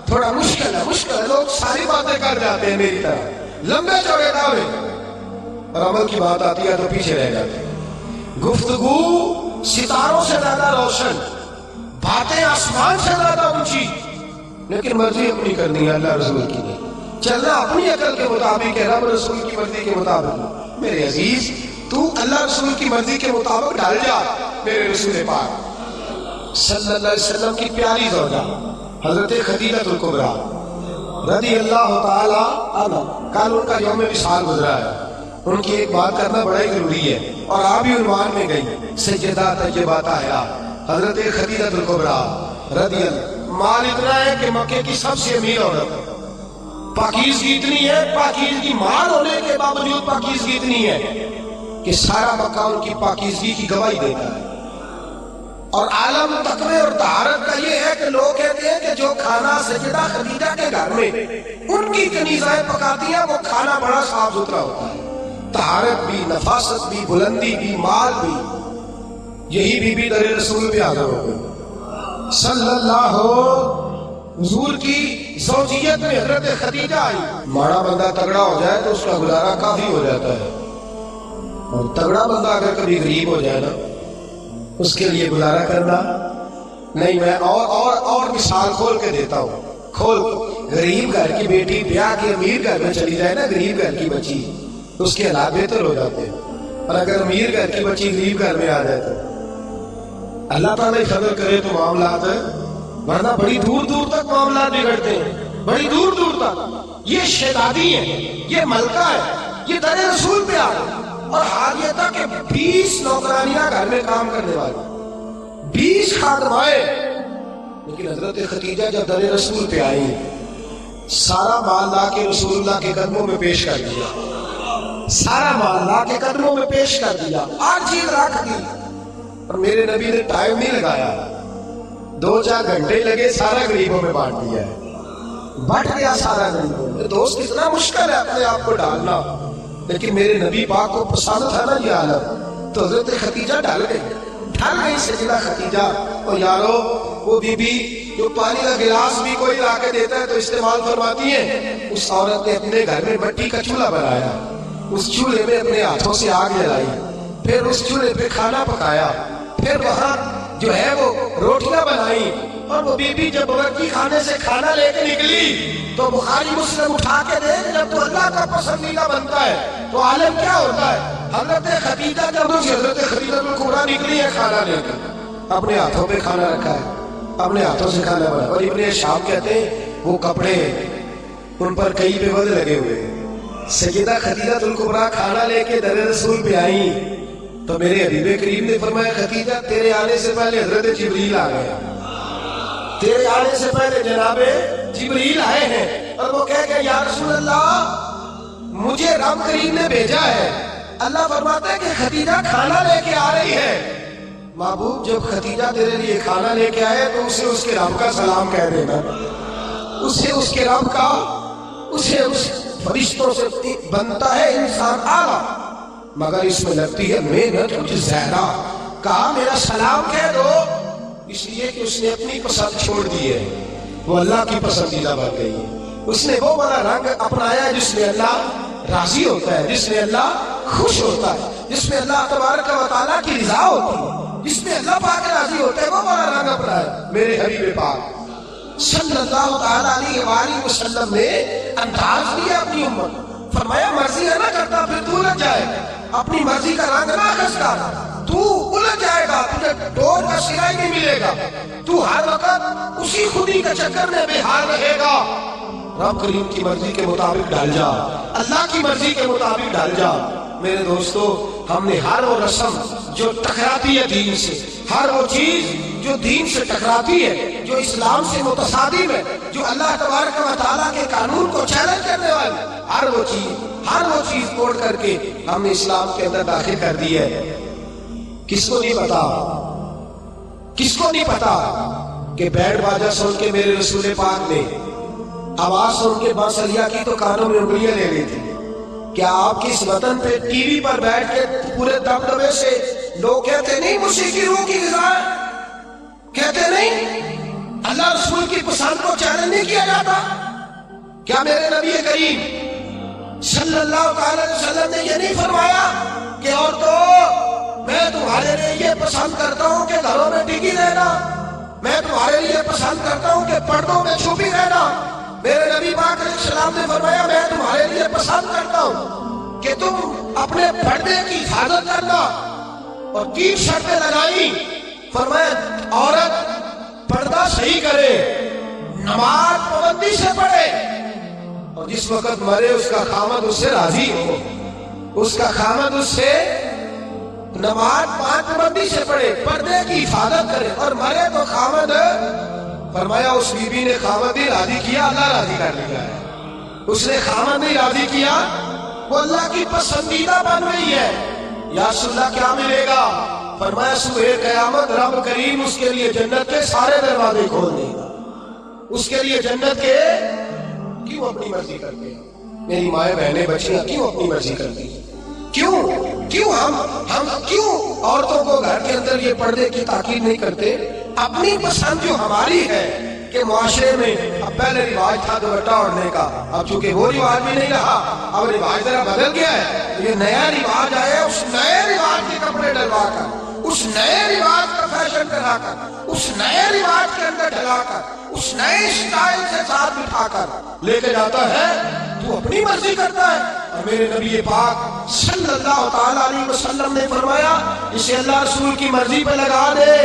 تھوڑا مشکل ہے، لوگ ساری باتیں کر جاتے ہیں میری طرح، لمبے چوڑے دعوے، اور عمل کی بات آتی ہے تو پیچھے رہ جاتے ہیں۔ گفتگو ستاروں سے زیادہ روشن، باتیں آسمان سے زیادہ اونچی، لیکن مرضی اپنی کرنی ہے، اللہ رسول کی نہیں، چلنا اپنی عقل کے مطابق ہے، رب رسول کی مرضی کے مطابق۔ میرے عزیز تو اللہ رسول کی مرضی کے مطابق ڈال جا۔ میرے رسول پاک صلی اللہ علیہ وسلم کی پیاری زوجہ حضرت خدیجہ الکبریٰ رضی اللہ تعالی عنہ، کل ان کا یوم وصال گزرا ہے، ان کی ایک بات کرنا بڑا ہی ضروری ہے، اور آپ ہی عنوان میں گئی سیدہ طیبہ طاہرہ حضرت خدیجہ الکبریٰ رضی اللہ۔ مال اتنا ہے کہ مکے کی سب سے امیر عورت، پاکیزگی اتنی ہے، پاکیزگی مال ہونے کے باوجود پاکیزگی اتنی ہے کہ سارا مکہ ان کی پاکیزگی کی گواہی دیتا ہے۔ اور عالم تقوی اور طہارت کا یہ ہے کہ لوگ کہتے ہیں کہ جو کھانا سیدہ خدیجہ کے گھر میں ان کی کنیزائیں پکاتی ہیں وہ کھانا بڑا صاف ستھرا ہوتا ہے، طہارت بھی، نفاست بھی، بلندی بھی، مال بھی۔ یہی بی بی در رسول بھی حاضر ہو گئی صلی اللہ حضور کی زوجیت میں حضرت خدیجہ آئی۔ ماڑا بندہ تگڑا ہو جائے تو اس کا گزارا کافی ہو جاتا ہے، اور تگڑا بندہ اگر کبھی غریب ہو جائے نا اس کے لیے گزارا کرنا نہیں۔ میں اور مثال کھول کے دیتا ہوں، غریب گھر کی بیٹی بیاہ کے امیر گھر میں چلی جائے نا، غریب گھر کی بچی، تو اس کے حالات بہتر ہو جاتے ہیں، اور اگر امیر گھر کی بچی غریب گھر میں آ جائے تو اللہ تعالیٰ فضل کرے تو معاملات ورنہ بڑی دور دور تک معاملات بگڑتے ہیں، بڑی دور دور تک. یہ شہزادی ہے، یہ ملکہ ہے، یہ در رسول پہ آ گئی. اور حال یہ تھا کہ 20 نوکرانیاں گھر میں کام کرنے والی، 20 خادمائیں. لیکن حضرت خدیجہ جب در رسول پہ آئی، سارا مال لا کے رسول اللہ کے قدموں میں پیش کر دیا، سارا مال لا کے قدموں میں پیش کر دیا، ہر چیز رکھ دی. اور میرے نبی نے ٹائم نہیں لگایا، 2-4 گھنٹے لگے، سارا غریبوں میں بانٹ دیا ہے، بٹ گیا سارا غریبوں میں. دوست کتنا مشکل ہے اپنے آپ کو ڈالنا، لیکن میرے نبی پاک کو پسند تھا نا یہ عالم، تو حضرت خدیجہ ڈل گئی سیدہ خدیجہ. اور یارو وہ بی بی جو پانی کا گلاس بھی کوئی لا کے دیتا ہے تو استعمال فرماتی ہے، اس عورت نے اپنے گھر میں مٹی کا چولہا بنایا، اس چولہے میں اپنے ہاتھوں سے آگ جلائی، پھر اس چولہے پہ کھانا پکایا، پھر وہاں جو ہے وہ روٹیاں بنائی. اور وہ بی بی جب برقی کھانے سے کھانا لے کے نکلی تو بخاری مسلم اٹھا کے دے، جب تو اللہ کا پسندیدہ بنتا ہے تو عالم کیا ہوتا ہے. حضرت خدیجہ جب حضرت خدیجہ الکبریٰ نکلی ہے کھانا لے کے، اپنے ہاتھوں پہ کھانا رکھا ہے، اپنے ہاتھوں سے کھانا بنا. اور ابن شام کہتے ہیں وہ کپڑے ان پر کئی پیوند لگے ہوئے. سیدہ خدیجہ الکبریٰ کھانا لے کے در رسول پہ آئیں تو میرے حبیب کریم نے فرمایا خدیجہ تیرے آنے سے پہلے حضرت جبریل آ گئے، تیرے آنے سے پہلے جناب جبریل آئے ہیں. اور وہ کہہ کہ یا رسول اللہ مجھے رب کریم نے بھیجا ہے. اللہ فرماتا ہے کہ خدیجہ کھانا لے کے آ رہی ہے. محبوب جب خدیجہ تیرے لیے کھانا لے کے آئے تو اسے اس کے رب کا سلام کہہ دینا، اسے اس کے رب کا، اسے اس فرشتوں سے بنتا ہے انسان اعلیٰ، مگر اس میں لگتی ہے محنت کچھ زیادہ. کہا میرا سلام کہہ دو، اس لیے کہ اس نے اپنی پسند چھوڑ دی ہے، وہ اللہ کی پسندیدہ بن گئی ہے. اس نے وہ والا رنگ اپنایا جس میں اللہ راضی ہوتا ہے، جس میں اللہ خوش ہوتا ہے، جس میں اللہ تبارک و تعالیٰ کی رضا ہوتی ہے، جس میں اللہ پاک راضی ہوتا ہے، وہ والا رنگ اپنایا. میرے حبیب پاک صلی اللہ تعالیٰ علیہ وآلہ وسلم نے انداز دیا اپنی امت. فرمایا مرضی ہے نہ کرتا پھر تو الجھ جائے، اپنی مرضی کا رنگ نہ کھستا، تو الجھ جائے گا، تجھے ڈور کا سلا ہی نہیں ملے گا، تو ہر وقت اسی خودی کے چکر میں بے حال رہے گا. رب کریم کی مرضی کے مطابق ڈال جا، اللہ کی مرضی کے مطابق ڈال جا. میرے دوستو ہم نے ہر وہ رسم جو ٹکراتی ہے دین سے، ہر وہ چیز جو دین سے ٹکراتی ہے، جو اسلام سے متصادم ہے، جو اللہ تبارک و تعالیٰ کے قانون کو چیلنج کرنے والی، ہر وہ چیز توڑ کر کے ہم نے اسلام کے اندر داخل کر دی ہے. کس کو نہیں پتا، کس کو نہیں پتا کہ بیٹ باجا سن کے میرے رسول پاک نے آواز سن کے بانسریا کی تو کانوں میں انگلیاں لے لی تھی. کیا آپ کی اس وطن پہ ٹی وی پر بیٹھ کے پورے دبدبے سے لوگ کہتے نہیں موسیقی روح کی غذا ہے؟ کہتے نہیں اللہ رسول کی پسند کو چیلنج نہیں کیا جاتا؟ کیا میرے نبی کریم صلی اللہ علیہ وسلم نے یہ نہیں فرمایا کہ عورتوں میں تمہارے لیے یہ پسند کرتا ہوں کہ گھروں میں ٹکی رہنا، میں تمہارے لیے پسند کرتا ہوں کہ پردوں میں چھپی رہنا؟ میرے نبی پاک علیہ السلام نے فرمایا میں تمہارے لیے پسند کرتا ہوں کہ تم اپنے پردے کی حفاظت کرنا، اور 3 شرطیں لگائی. فرمایا عورت پردہ صحیح کرے، نماز پابندی سے پڑھے، اور جس وقت مرے اس کا خامد اس سے راضی ہو، اس کا خامد اس سے نماز پابندی سے پڑھے، پردے کی حفاظت کرے اور مرے تو خامد. فرمایا اس بی بی نے خامد ہی راضی کیا، اللہ راضی کر لیا ہے. اس نے خامد نہیں راضی کیا، وہ اللہ کی پسندیدہ بن گئی ہے. یا رسول اللہ کیا ملے گا؟ فرمایا صبح قیامت رب کریم اس کے لیے جنت کے سارے دروازے کھول دے گا. اس کے لیے جنت کے، کیوں اپنی مرضی کرتے ہیں میری مائیں بہنیں بچیاں، کیوں اپنی مرضی کرتی ہیں؟ کیوں ہم کیوں عورتوں کو گھر کے اندر یہ پردے کی تاکید نہیں کرتے؟ اپنی پسند جو ہماری ہے کہ معاشرے میں اب پہلے رواج تھا دوپٹہ اوڑھنے کا، اب چونکہ وہ رواج بھی نہیں رہا، اب رواج ذرا بدل گیا ہے. یہ نیا رواج آیا، اس نئے رواج کے کپڑے ڈلوا کر، اس نئے رواج کا فیشن کرا کر، اس نئے رواج کے اندر ڈلا کر، اس نئے اسٹائل سے ساتھ بٹھا کر لے کے جاتا ہے. تو اپنی مرضی کرتا ہے. اور میرے نبی پاک صلی اللہ تعالیٰ علیہ وسلم نے فرمایا اسے اللہ رسول کی مرضی پہ لگا دے،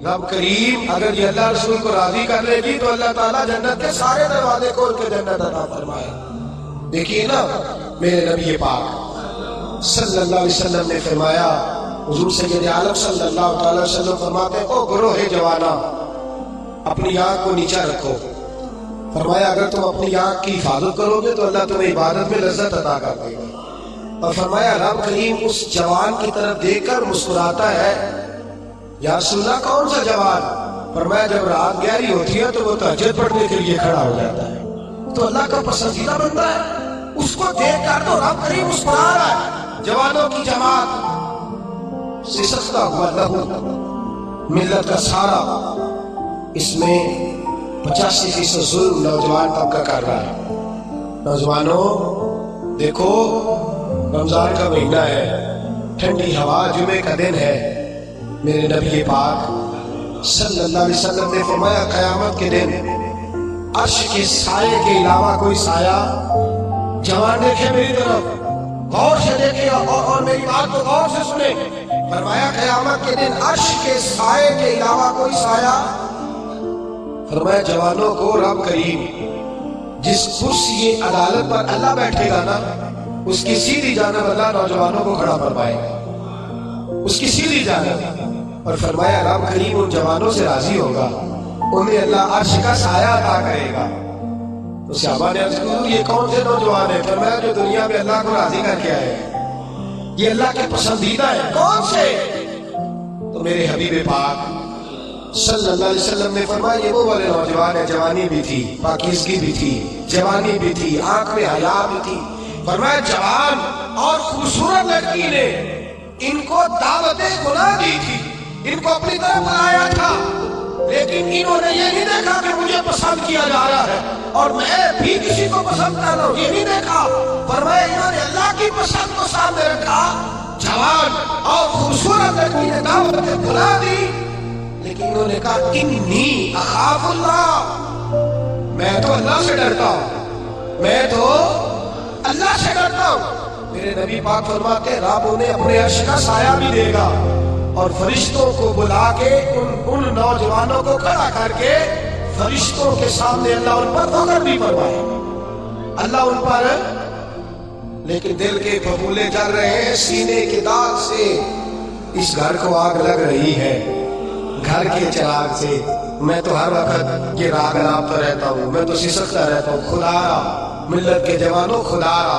رب کریم اگر یہ اللہ رسول کو راضی کر لے گی تو اللہ تعالیٰ جنت کے سارے دروازے کھول کے جنت عطا فرمائے. دیکھیے نا میرے نبی پاک صلی اللہ علیہ وسلم نے فرمایا، حضور سید عالم صلی اللہ تعالی وسلم فرماتے ہیں، او گروہ جوانا اپنی آنکھ کو نیچا رکھو. فرمایا اگر تم اپنی آنکھ کی حفاظت کرو گے تو اللہ تمہیں عبادت میں لذت عطا کر دے گا. اور فرمایا رب کریم اس جوان کی طرف دیکھ کر مسکراتا ہے، یا رسول اللہ کون سا جوان؟ فرمایا جب رات گہری ہوتی ہے تو وہ تہجد پڑھنے کے لیے کھڑا ہو جاتا ہے. تو اللہ کا پسندیدہ بندہ ہے، اس کو دیکھ کر تو رب کریم مسکرا رہا ہے. جوانوں کی جماعت سسکتا ہوا لہو ملت کا سارا، اس میں 85% ظلم نوجوان طبقہ کر رہا ہے. نوجوانوں دیکھو، رمضان کا مہینہ ہے، ٹھنڈی ہوا، جمعے کا دن ہے. میرے نبی پاک صلی اللہ علیہ وسلم نے فرمایا قیامت کے دن عرش کے سائے کے علاوہ کوئی سایہ، جوان دیکھے میری طرف، غور سے دیکھے اور میری بات کو غور سے سنے. فرمایا قیامت کے دن عرش کے سائے کے علاوہ کوئی سایہ. فرمایا جوانوں کو رب کریم جس کرسی عدالت پر اللہ بیٹھے گا نا، اس کی سیدھی جانب اللہ نوجوانوں کو کھڑا فرمائے گا، اس کی سیدھی جانب. اور فرمایا رب کریم ان جوانوں سے راضی ہوگا، انہیں اللہ عرش کا سایہ عطا کرے گا. تو صحابہ نے عرض کیا یہ کون سے نوجوان ہیں؟ فرمایا جو دنیا میں اللہ کو راضی کر کے آئے ہیں، یہ اللہ کے پسندیدہ ہیں. کون سے؟ تو میرے حبیب پاک صلی اللہ علیہ وسلم نے فرمایا یہ وہ والے نوجوان ہیں، جوانی بھی تھی، پاکیزگی بھی تھی، جوانی بھی تھی، آنکھ میں حیا بھی تھی. فرمایا جوان اور خوبصورت لڑکی نے ان کو دعوت گناہ دی تھی، ان کو اپنی طرف بلایا تھا، لیکن انہوں نے یہ نہیں دیکھا کہ مجھے پسند کیا جا رہا ہے اور میں بھی کسی کو پسند کر رہا ہوں، یہ نہیں دیکھا. فرمایا انہوں نے اللہ کی پسند کو سامنے رکھا. جوان اور خوبصورت لڑکی نے دعوت گناہ دی، لیکن انہوں نے کہا انی اخاف اللہ، میں تو اللہ سے ڈرتا ہوں، میں تو اللہ سے ڈرتا ہوں. میرے نبی پاک فرماتے ہیں رب انہیں اپنے عرش کا سایہ بھی دے گا اور فرشتوں کو بلا کے ان نوجوانوں کو کھڑا کر کے فرشتوں کے سامنے اللہ ان پر فخر بھی فرمائے گا، اللہ ان پر. لیکن دل کے پھپھولے جل رہے ہیں، سینے کے داغ سے اس گھر کو آگ لگ رہی ہے، گھر کے چراغ سے. میں تو ہر وقت یہ راگ الاپتا رہتا ہوں، میں تو سسکتا رہتا ہوں. خدا را ملت کے جوانوں، خدا را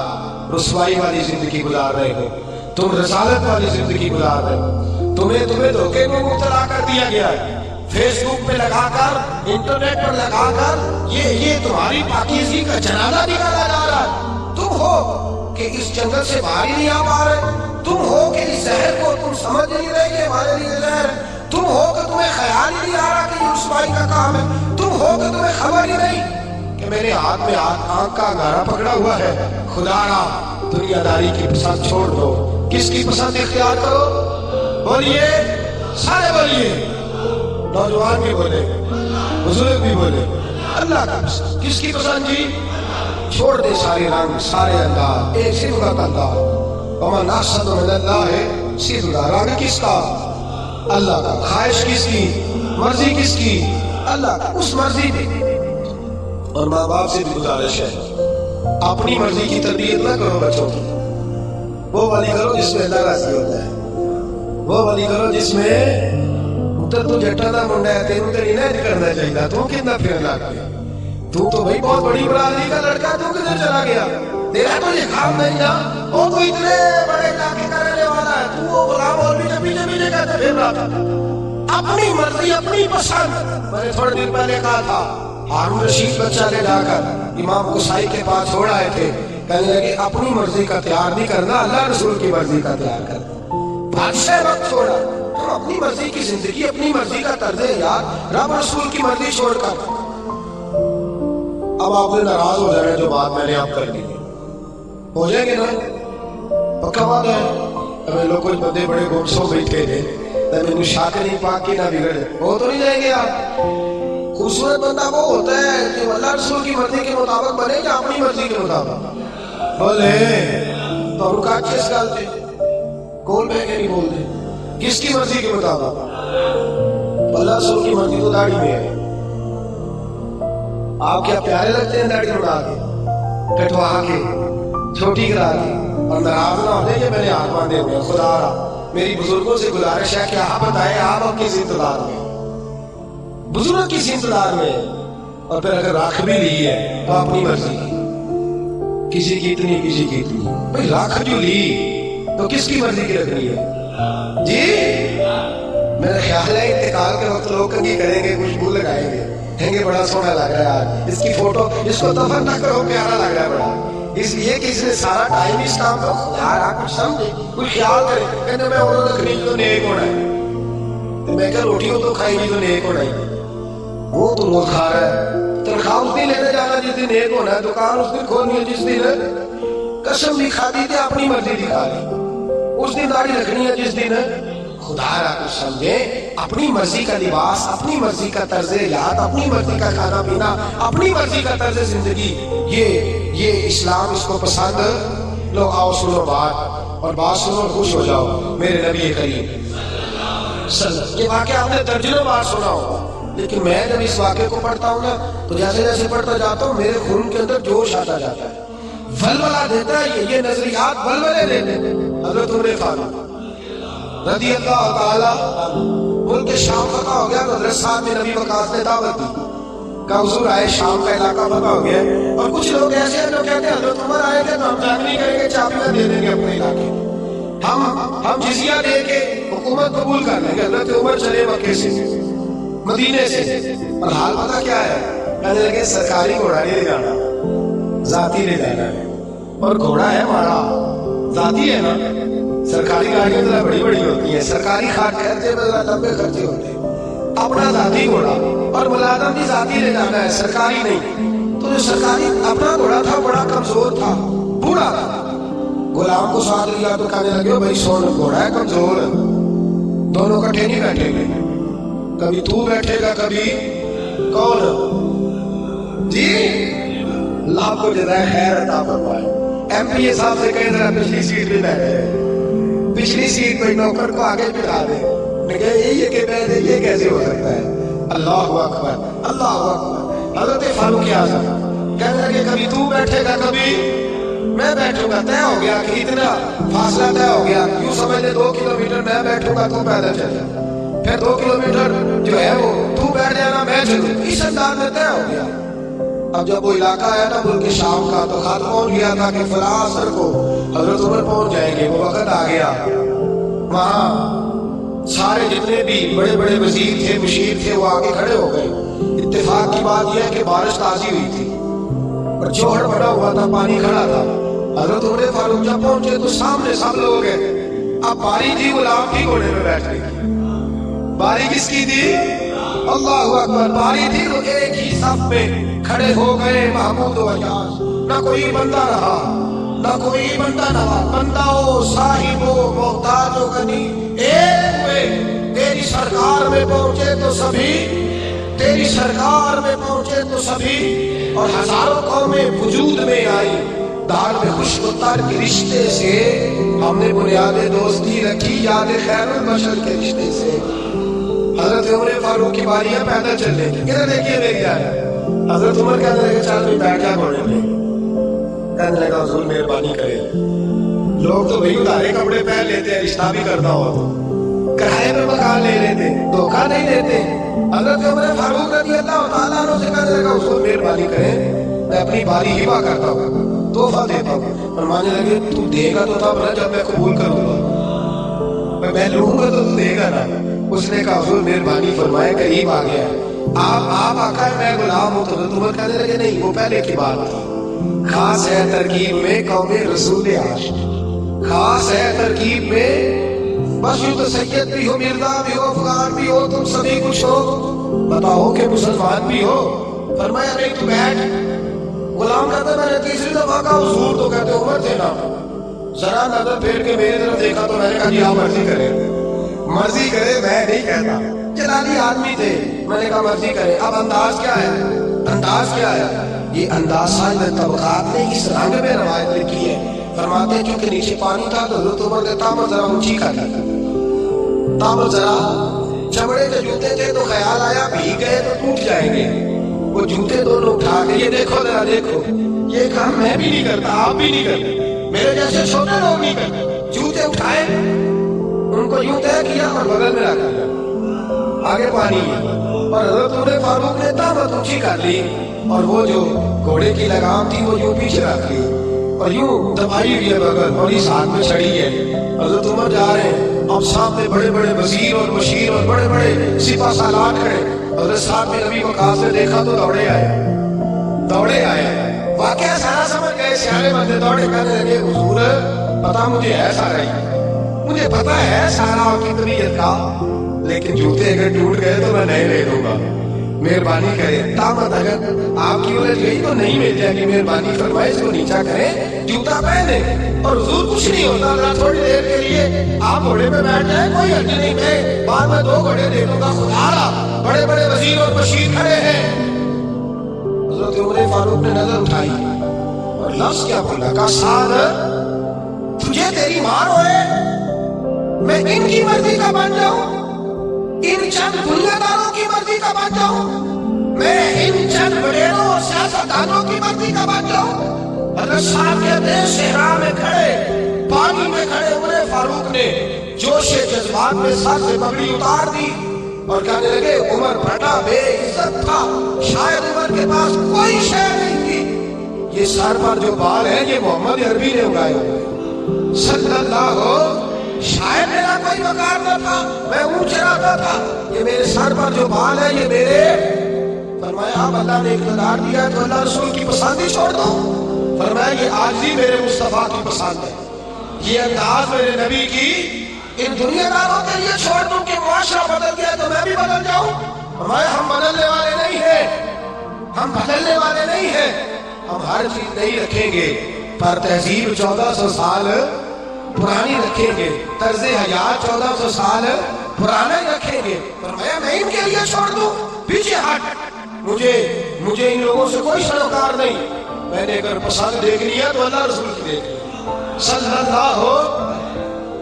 رسوائی والی زندگی گزار رہے ہو، تم رسالت والی زندگی گزار رہے ہو. تمہیں دھوکے میں مبتلا کر دیا گیا ہے، فیس بک پہ لگا کر، انٹرنیٹ پر لگا کر یہ تمہاری پاکیزگی کا جنازہ نکالا جا رہا ہے. تم ہو کہ اس جنگل سے باہر ہی نہیں آ پا رہے، تم ہو کہ اس زہر کو تم سمجھ نہیں رہے کہ ہمارے لیے زہر ہے، تم ہو کہ تمہیں خیال ہی نہیں آ رہا کہ یہ رسوائی کا کام ہے، تم ہو کہ تمہیں خبر ہی نہیں کہ میرے ہاتھ میں آنکھ کا انگارہ پکڑا ہوا ہے. خدا را دنیا داری کی پسند چھوڑ دو، کس کی پسند اختیار کرو؟ بولیے، سارے بولیے، نوجوان بھی بولے، بزرگ بھی بولے، اللہ کا پسند. کس کی پسند جی؟ چھوڑ دے سارے رنگ، سارے انداز، ایک صفت اللہ. ومن احسن من اللہ صفتا، رنگ کس کا؟ اللہ کا. خواہش کس کی؟ مرضی کس کی؟ اللہ کا. اس مرضی میں. اور ماں باپ سے بھی گزارش ہے اپنی مرضی کی تربیت نہ کرو بچوں کی، وہ والی کرو جس میں اللہ راضی ہوتا ہے، وہ والی کرو جس میں تو جٹا دا منڈا ہے، تینوں تے نہیں کرنا چاہیے، تو کتنا پھرنا کیا، تو بھائی بہت بڑی برادری کا لڑکا، تو کدھر چلا گیا؟ تیرا تو یہ کام نہیں نا، وہ تو اتنے بڑے علاقے کرنے والا ہے، تو وہ غلام اور بھی پیچھے کہتے پھر رہا تھا. اپنی مرضی، اپنی پسند. میں نے تھوڑے دن پہلے کہا تھا ہارون رشید بچہ لے جا کر امام قصائی کے پاس چھوڑ آئے تھے، کہنے لگے اپنی مرضی کا تیار نہیں کرنا، اللہ رسول کی مرضی کا تیار کرنا. بادشاہ وقت چھوڑا، ہم اپنی مرضی کی زندگی، اپنی مرضی کا طرز یاد، رب رسول کی مرضی چھوڑ کر. اب آپ نے ناراض ہو جائے جو بات میں نے آپ کر لی، ہو جائیں گے نا؟ پکا بات ہے. ہمیں لوگ کچھ بندے بڑے گمسوں بیٹھے تھے، میں شاکر نہیں پاک کی نہ بگڑے، وہ تو نہیں جائیں گے آپ. خوبصورت بندہ وہ ہوتا ہے کہ اللہ رسول کی مرضی کے مطابق بنے یا اپنی مرضی کے مطابق بولے. تو رکاٹ کس گل تھے کول بہ کے نہیں بول دے، کس کی مرضی کے مطابق؟ اللہ رسول کی مرضی تو داڑھی میں ہے. آپ کیا پیارے لگتے ہیں داڑھی بنا کے کٹوا کے چھوٹی کرا کے اور ناراض نہ ہوتے کہ میں نے ہاتھ باندھے ہوئے. خدا را میری بزرگوں سے گزارش ہے کہ آپ بتائیں آپ اب کس انتظار میں, بزرگ کس انتظار میں. اور پھر اگر رکھ بھی لی ہے تو اپنی مرضی کی, کسی کی اتنی کسی کی اتنی. بھائی رکھ جو لی تو کس کی مرضی کی رکھنی ہے جی. میرا خیال ہے انتقال کے وقت لوگ کنگھی کریں گے, خوشبو لگائیں گے, کہیں گے بڑا سونا لگ رہا ہے یار, اس کی فوٹو اس کو دفن نہ کرو, پیارا لگ رہا ہے بڑا. اس لیے کہ اس نے سارا ٹائم اس کام کو خدا کچھ سمجھے, کچھ خیال کرے. کہتے میں انہوں نے رکھنی تو نیک ہونا ہے, میں کیا روٹیوں تو کھائی نہیں تو نیک ہونا ہے. وہ تو روز کھا رہا ہے, تنخواہ اس دن لینے جانا جس دن نیک ہونا ہے, دکان اس دن کھولنی ہے جس دن قسم بھی کھا دی تھی اپنی مرضی دکھا لی, اس دن داڑھی رکھنی ہے جس دن خدا را کچھ سمجھے. اپنی مرضی کا لباس, اپنی مرضی کا طرز حیات, اپنی مرضی کا کھانا پینا, اپنی مرضی کا طرز زندگی, یہ اسلام اس کو پسند. لو آؤ سنو بات, اور بات سنو خوش ہو جاؤ. میرے نبی کریم یہ واقعہ آپ نے درجنوں بار سنا ہوگا, لیکن میں جب اس واقعے کو پڑھتا ہوں نا تو جیسے جیسے پڑھتا جاتا ہوں میرے خون کے اندر جوش آتا جاتا ہے, ولولہ دیتا ہے. یہ نظریات ولولے دیتے ہیں. حضرت عمر فاروق رضی اللہ تعالی ملک شام فتح ہو گیا تو حضرت صاحب میں نبی وقاص نے دعوت دی کہ حضور آئے, شام کا علاقہ فتح ہو گیا. اور کچھ لوگ ایسے ہیں جو کہتے ہیں حضرت عمر آئے گے تو ہم جنگ نہیں کریں گے, چابیاں دے دیں گے اپنے علاقے, ہم جزیہ دے کے حکومت قبول کر لیں گے. حضرت عمر چلے مکے سے مدینے سے, اور حال پتہ کیا ہے, کہنے لگے سرکاری گھوڑا نہیں لے جانا, ذاتی لے جانا ہے. اور گھوڑا ہے ہمارا ذاتی ہے نا, سرکاری گاڑیاں ذرا بڑی بڑی ہوتی ہیں, سرکاری خرچے میں ذرا لمبے خرچے ہوتے ہیں. اپنا ذاتی گھوڑا اور ملازم بھی ذاتی لے جانا ہے, سرکاری نہیں. تو جو سرکاری اپنا گھوڑا تھا بڑا کمزور تھا, بوڑھا تھا. غلام کو ساتھ لیا تو کہنے لگے بھائی سون گھوڑا ہے کمزور, دونوں کٹھے نہیں بیٹھیں گے, کبھی تو بیٹھے گا کبھی کون جی. اللہ کو جزائے خیر عطا فرمائے. ایم پی اے صاحب سے کہیں ذرا پچھلی سیٹ پہ بیٹھے, پچھلی سیٹ پہ نوکر کو آگے بٹھا دے, یہ کہ بیٹھے, یہ کیسے ہو سکتا ہے. اللہ اکبر, اللہ اکبر. حضرت فاروق اعظم کہنے لگے کبھی تو بیٹھے گا کبھی میں بیٹھوں گا. طے ہو گیا کہ اتنا فاصلہ طے ہو گیا, یوں سمجھ لے 2 کلومیٹر میں بیٹھوں گا تو پیدل چل جا, پھر 2 کلومیٹر جو ہے وہ تو بیٹھ جانا میں چلوں. اس انداز میں طے ہو گیا. اب جب وہ علاقہ آیا نا ملک شام کا تو خط پہنچ گیا تھا کہ فلاں عصر کو حضرت عمر پہنچ جائیں گے. وہ وقت آ گیا, وہاں سارے جتنے بھی بڑے بڑے وزیر تھے, مشیر تھے, وہ آگے کھڑے ہو گئے. اتفاق کی بات یہ ہے کہ بارش تازی ہوئی تھی اور جوہر بڑا ہوا تھا, پانی کھڑا تھا. حضرت عمر فاروق جب پہنچے تو سامنے سب لوگ ہیں. اب باری تھی غلام کی گھوڑے میں بیٹھنے کی, باری کس کی تھی, اللہ اکبر, باری تھی. تو ایک ہی صف میں کھڑے ہو گئے محمود و اجاز. نہ کوئی بندہ رہا, نہ کوئی بندہ رہا, بندہ ہو صاحب ہو محتاج ہو غنی, ایک ہوئے. تیری سرکار میں پہنچے تو سبھی, تیری سرکار میں پہنچے تو سبھی, اور ہزاروں قومیں وجود میں آئی. دار میں خوش تر کے رشتے سے ہم نے بنیاد دوستی رکھی, یاد خیر البشر کے رشتے سے. حضرت عمر فاروق کی باریاں پیدل چل رہی تھی. کہنے دیکھیے میری جان. حضرت عمر کہنے لگے چل بھی بیٹھ جا گھوڑے پہ. کہنے لگا حضور مہربانی کرے, لوگ تو بھائی ادارے کپڑے پہن لیتے ہیں, رشتہ بھی کرنا ہو تو کرائے پہ مکان لے لیتے, دھوکہ نہیں دیتے. حضرت عمر فاروق رضی اللہ تعالیٰ عنہ سے کہنے لگا حضور مہربانی کریں, میں اپنی باری ہبا کرتا ہوں, تحفہ دیتا ہوں. فرمانے لگے تو دے گا تو تب نا جب میں قبول کروں گا, میں لوں گا تو دے گا نا. اس نے کہا حضور مہربانی فرمائے, قریب آ گیا ہے, آپ آقا ہے میں غلام ہوں. تو تمہیں کہنے لگے نہیں, وہ پہلے کی بات تھی. خاص ہے ترکیب میں قوم رسول عاشق, خاص ہے ترکیب میں. بس یوں تو سید بھی ہو, مرزا بھی ہو, افغان بھی ہو, تم سبھی کچھ ہو, بتاؤ کہ مسلمان بھی ہو. فرمایا نہیں تو بیٹھ. غلام کہتا میں نے تیسری دفعہ کہا حضور, تو کہتے عمر تھے نا. ذرا نظر پھیر کے میری طرف دیکھا تو میں نے کہا جی آپ مرضی کرے, مرضی کرے, میں نہیں کہتا. جلالی آدمی تھے, میں نے کہا مرضی کرے. اب انداز کیا ہے, انداز کیا ہے, یہ انداز سائد طبقات نے اس رنگ میں روایت لکھی ہے. فرماتے ہیں کیونکہ نیچے پانی تھا تو حضرت عمر نے تامر ذرا اونچی کر لی, تامر ذرا چمڑے کے جوتے تھے تو خیال آیا بھیگ گئے تو ٹوٹ جائیں گے، وہ جوتے دونوں اٹھا کے یہ دیکھو ذرا دیکھو، یہ کام میں بھی نہیں کرتا، آپ بھی نہیں کرتے، میرے جیسے چھوٹے لوگ نہیں کرتے، جوتے اٹھائے ان کو یوں طے کیا اور بغل میں رکھ دیا، آگے پانی ہے، اور حضرت عمر فاروق نے طاقت اونچی کر لی اور وہ جو گھوڑے کی لگام تھی وہ یوں پیچھے رکھ لی اور یوں دبائی ہوئی ہے بغل اور اس ہاتھ میں چھڑی ہے۔ حضرت عمر جا رہے ہیں، اب سامنے بڑے بڑے وزیر اور مشیر اور بڑے بڑے سپہ سالار کھڑے، حضرت صاحب نے نبی وقاص نے دیکھا تو دوڑے آئے، واقعہ سارا سمجھ گئے، سیانے بندے دوڑے کہنے لگے حضور پتا مجھے ہے سارا ہی، مجھے پتا ہے سارا آپ کی طبیعت کا، لیکن جوتے اگر ٹوٹ گئے تو میں نئے لے دوں گا، مہربانی کریں، طاقت اگر آپ کی الجھ گئی تو نہیں مل جائے گی، مہربانی فرمائے اس کو نیچا کریں، جوتا پہنے، اور حضور کچھ نہیں ہوتا، ذرا تھوڑی دیر کے لیے آپ گھوڑے پہ بیٹھ جائیں، کوئی حرج نہیں، میں بعد میں 2 گھوڑے دے دوں گا، خدا را بڑے بڑے وزیر اور بشیر کھڑے ہیں۔ حضرت عمر فاروق نے نظر اٹھائی اور لفظ کیا بولا، کہا سعد تجھے تیری مار ہوئے میں ان کی مرضی کا بن جاؤں، ان چند دنیا داروں کی مرضی کا بن جاؤں، میں ان چند وڈیروں اور سیاستدانوں کی مرضی کا بن جاؤں۔ حضرت صاحب کہتے ہیں صحرا میں کھڑے، پانی میں کھڑے عمر فاروق نے جوش جذبات میں سر سے پگڑی اتار دی اور کہنے لگے عمر بڑا بے عزت تھا، شاید عمر کے پاس کوئی شے نہیں تھی، یہ سر پر جو بال ہیں یہ محمد عربی نے اگائے ہوئے صلی اللہ علیہ، شاید میرا کوئی وقار نہ تھا، میں اونچ رہتا تھا، یہ میرے سر پر جو بال ہے یہ میرے، فرمایا اب اللہ نے اقتدار دیا تو اللہ رسول کی پسند ہی چھوڑ دو، فرمایا یہ عاجزی میرے مصطفیٰ کی پسند ہے، یہ انداز میرے نبی کی ان دنیا داروں کے لیے چھوڑ دوں کہ معاشرہ بدل گیا تو میں بھی بدل جاؤں، فرمایا ہم بدلنے والے نہیں ہیں، ہم بدلنے والے نہیں ہیں، ہم ہر چیز نہیں رکھیں گے پر تہذیب 1400 سال پرانی رکھیں گے، طرز حیات 1400 سال پرانا ہی رکھیں گے، فرمایا میں ان کے لیے چھوڑ دوں، پیچھے ہٹ، مجھے ان لوگوں سے کوئی سروکار نہیں، میں نے اگر پسند دیکھ لیا تو اللہ رسول کی دیکھ لیا صلی اللہ علیہ۔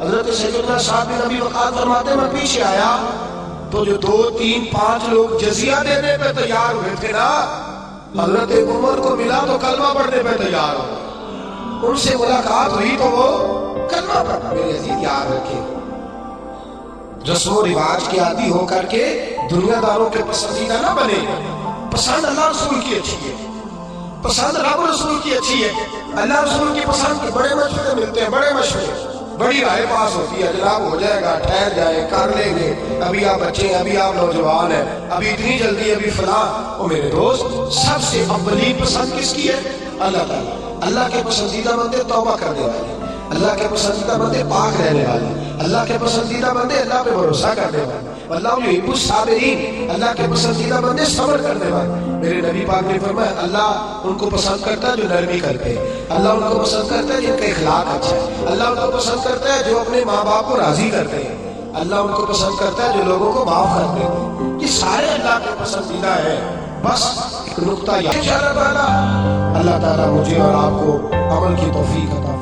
حضرت سیدنا صاحب بن نبی وقاص فرماتے میں پیچھے آیا تو جو 2 3 5 لوگ جزیہ دینے پہ تیار ہوئے تھے نا، حضرت عمر کو ملا تو کلمہ پڑھنے پہ تیار ہو، ان سے ملاقات ہوئی تو وہ کلمہ پڑھنا، میرے عزیز یاد رکھیں، رسم و رواج کے عادی ہو کر کے دنیا داروں کے پسندیدہ نہ بنے، پسند اللہ رسول کی اچھی ہے، پسند رب رسول کی اچھی ہے، اللہ رسول کی پسند کے بڑے مشورے ملتے ہیں، بڑے مشورے، بڑی رائے پاس ہوتی ہے، جناب ہو جائے گا، ٹھہر جائیں، کر لیں گے، ابھی آپ بچے ہیں، ابھی آپ نوجوان ہیں، ابھی اتنی جلدی، ابھی فلاں، او میرے دوست سب سے اولین پسند کس کی ہے؟ اللہ تعالیٰ، اللہ کے پسندیدہ بندے توبہ کرنے والے، اللہ کے پسندیدہ بندے پاک رہنے والے، اللہ کے پسندیدہ بندے اللہ پہ بھروسہ کرنے والے، اللہ یحب الصابرین، اللہ کے پسندیدہ بندے صبر کرنے والے، میرے نبی پاک نے فرمایا اللہ ان کو پسند کرتا ہے جو نرمی کرتے ہیں، اللہ ان کو پسند کرتا ہے جن کا اخلاق اچھا ہے، اللہ ان کو پسند کرتا ہے جو اپنے ماں باپ کو راضی کرتے ہیں، اللہ ان کو پسند کرتا ہے جو لوگوں کو معاف کرتے ہیں، یہ سارے اللہ کے پسندیدہ ہیں، بس ایک نقطہ یہ، اللہ تعالیٰ مجھے اور آپ کو عمل کی توفیق عطا